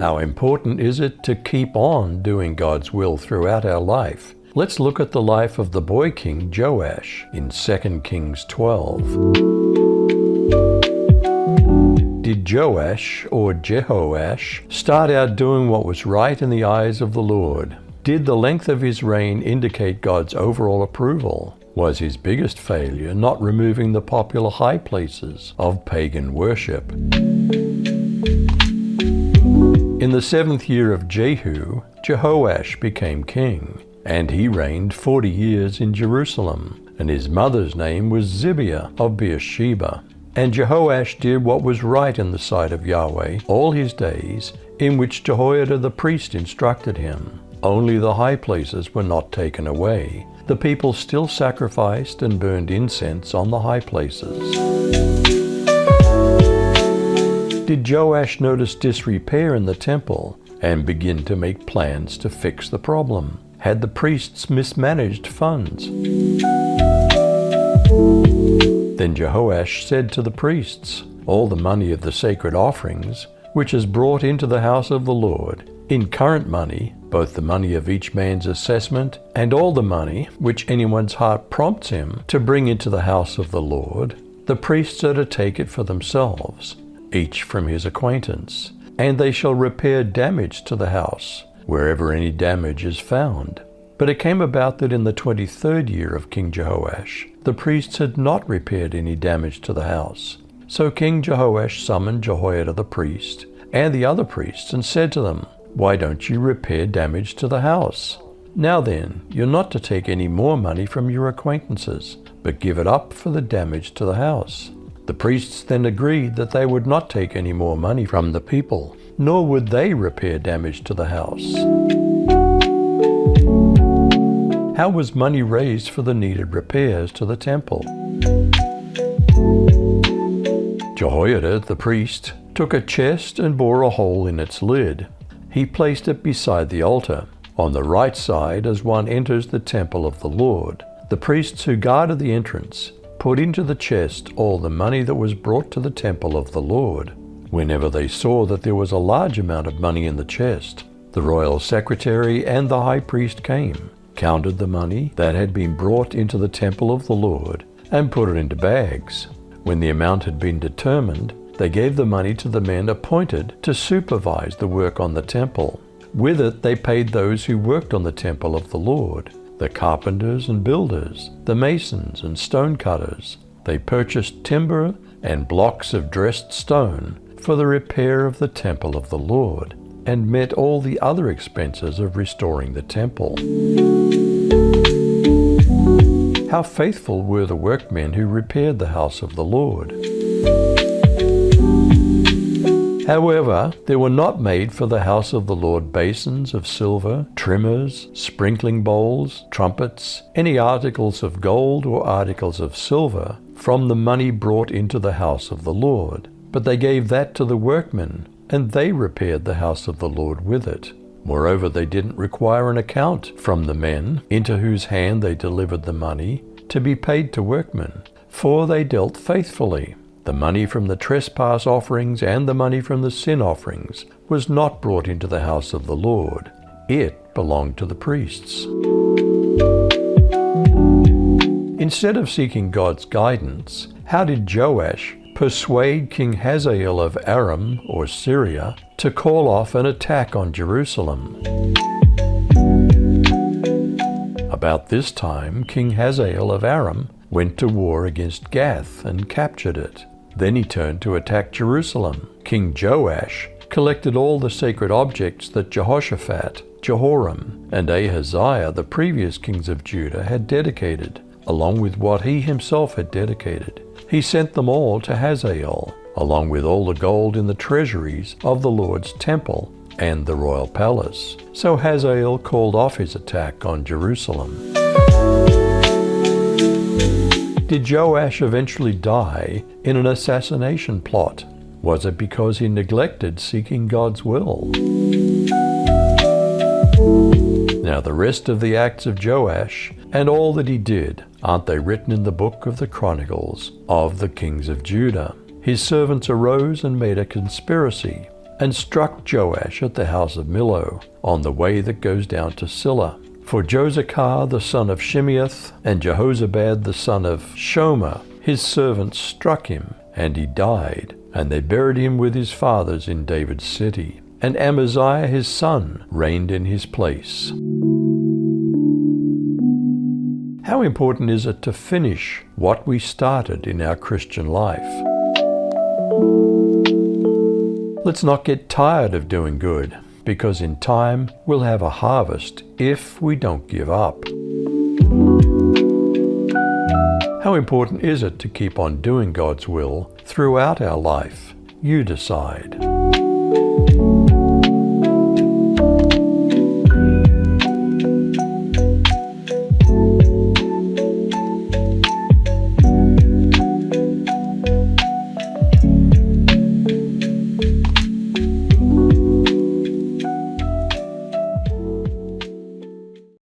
How important is it to keep on doing God's will throughout our life? Let's look at the life of the boy king Joash in 2 Kings 12. Did Joash, or Jehoash, start out doing what was right in the eyes of the Lord? Did the length of his reign indicate God's overall approval? Was his biggest failure not removing the popular high places of pagan worship? In the 7th year of Jehu, Jehoash became king, and he reigned 40 years in Jerusalem, and his mother's name was Zibiah of Beersheba. And Jehoash did what was right in the sight of Yahweh all his days, in which Jehoiada the priest instructed him. Only the high places were not taken away. The people still sacrificed and burned incense on the high places. Did Joash notice disrepair in the temple and begin to make plans to fix the problem? Had the priests mismanaged funds? Then Jehoash said to the priests, "All the money of the sacred offerings, which is brought into the house of the Lord, in current money, both the money of each man's assessment and all the money which anyone's heart prompts him to bring into the house of the Lord, the priests are to take it for themselves, each from his acquaintance, and they shall repair damage to the house, wherever any damage is found." But it came about that in the 23rd year of King Jehoash, the priests had not repaired any damage to the house. So King Jehoash summoned Jehoiada the priest and the other priests and said to them, "Why don't you repair damage to the house? Now then, you're not to take any more money from your acquaintances, but give it up for the damage to the house." The priests then agreed that they would not take any more money from the people, nor would they repair damage to the house. How was money raised for the needed repairs to the temple? Jehoiada the priest took a chest and bore a hole in its lid. He placed it beside the altar, on the right side as one enters the temple of the Lord. The priests who guarded the entrance put into the chest all the money that was brought to the temple of the Lord. Whenever they saw that there was a large amount of money in the chest, the royal secretary and the high priest came, counted the money that had been brought into the temple of the Lord, and put it into bags. When the amount had been determined, they gave the money to the men appointed to supervise the work on the temple. With it they paid those who worked on the temple of the Lord, the carpenters and builders, the masons and stone cutters. They purchased timber and blocks of dressed stone for the repair of the temple of the Lord, and met all the other expenses of restoring the temple. How faithful were the workmen who repaired the house of the Lord! However, there were not made for the house of the Lord basins of silver, trimmers, sprinkling bowls, trumpets, any articles of gold or articles of silver from the money brought into the house of the Lord. But they gave that to the workmen, and they repaired the house of the Lord with it. Moreover, they didn't require an account from the men into whose hand they delivered the money to be paid to workmen, for they dealt faithfully. The money from the trespass offerings and the money from the sin offerings was not brought into the house of the Lord. It belonged to the priests. Instead of seeking God's guidance, how did Joash persuade King Hazael of Aram, or Syria, to call off an attack on Jerusalem? About this time, King Hazael of Aram went to war against Gath and captured it. Then he turned to attack Jerusalem. King Joash collected all the sacred objects that Jehoshaphat, Jehoram, and Ahaziah, the previous kings of Judah, had dedicated, along with what he himself had dedicated. He sent them all to Hazael, along with all the gold in the treasuries of the Lord's temple and the royal palace. So Hazael called off his attack on Jerusalem. Did Joash eventually die in an assassination plot? Was it because he neglected seeking God's will? Now the rest of the acts of Joash and all that he did, aren't they written in the book of the Chronicles of the kings of Judah? His servants arose and made a conspiracy and struck Joash at the house of Millo, on the way that goes down to Silla. For Josachar the son of Shimeath and Jehozabad the son of Shomer, his servants, struck him, and he died, and they buried him with his fathers in David's city. And Amaziah his son reigned in his place. How important is it to finish what we started in our Christian life? Let's not get tired of doing good, because in time we'll have a harvest if we don't give up. How important is it to keep on doing God's will throughout our life? You decide.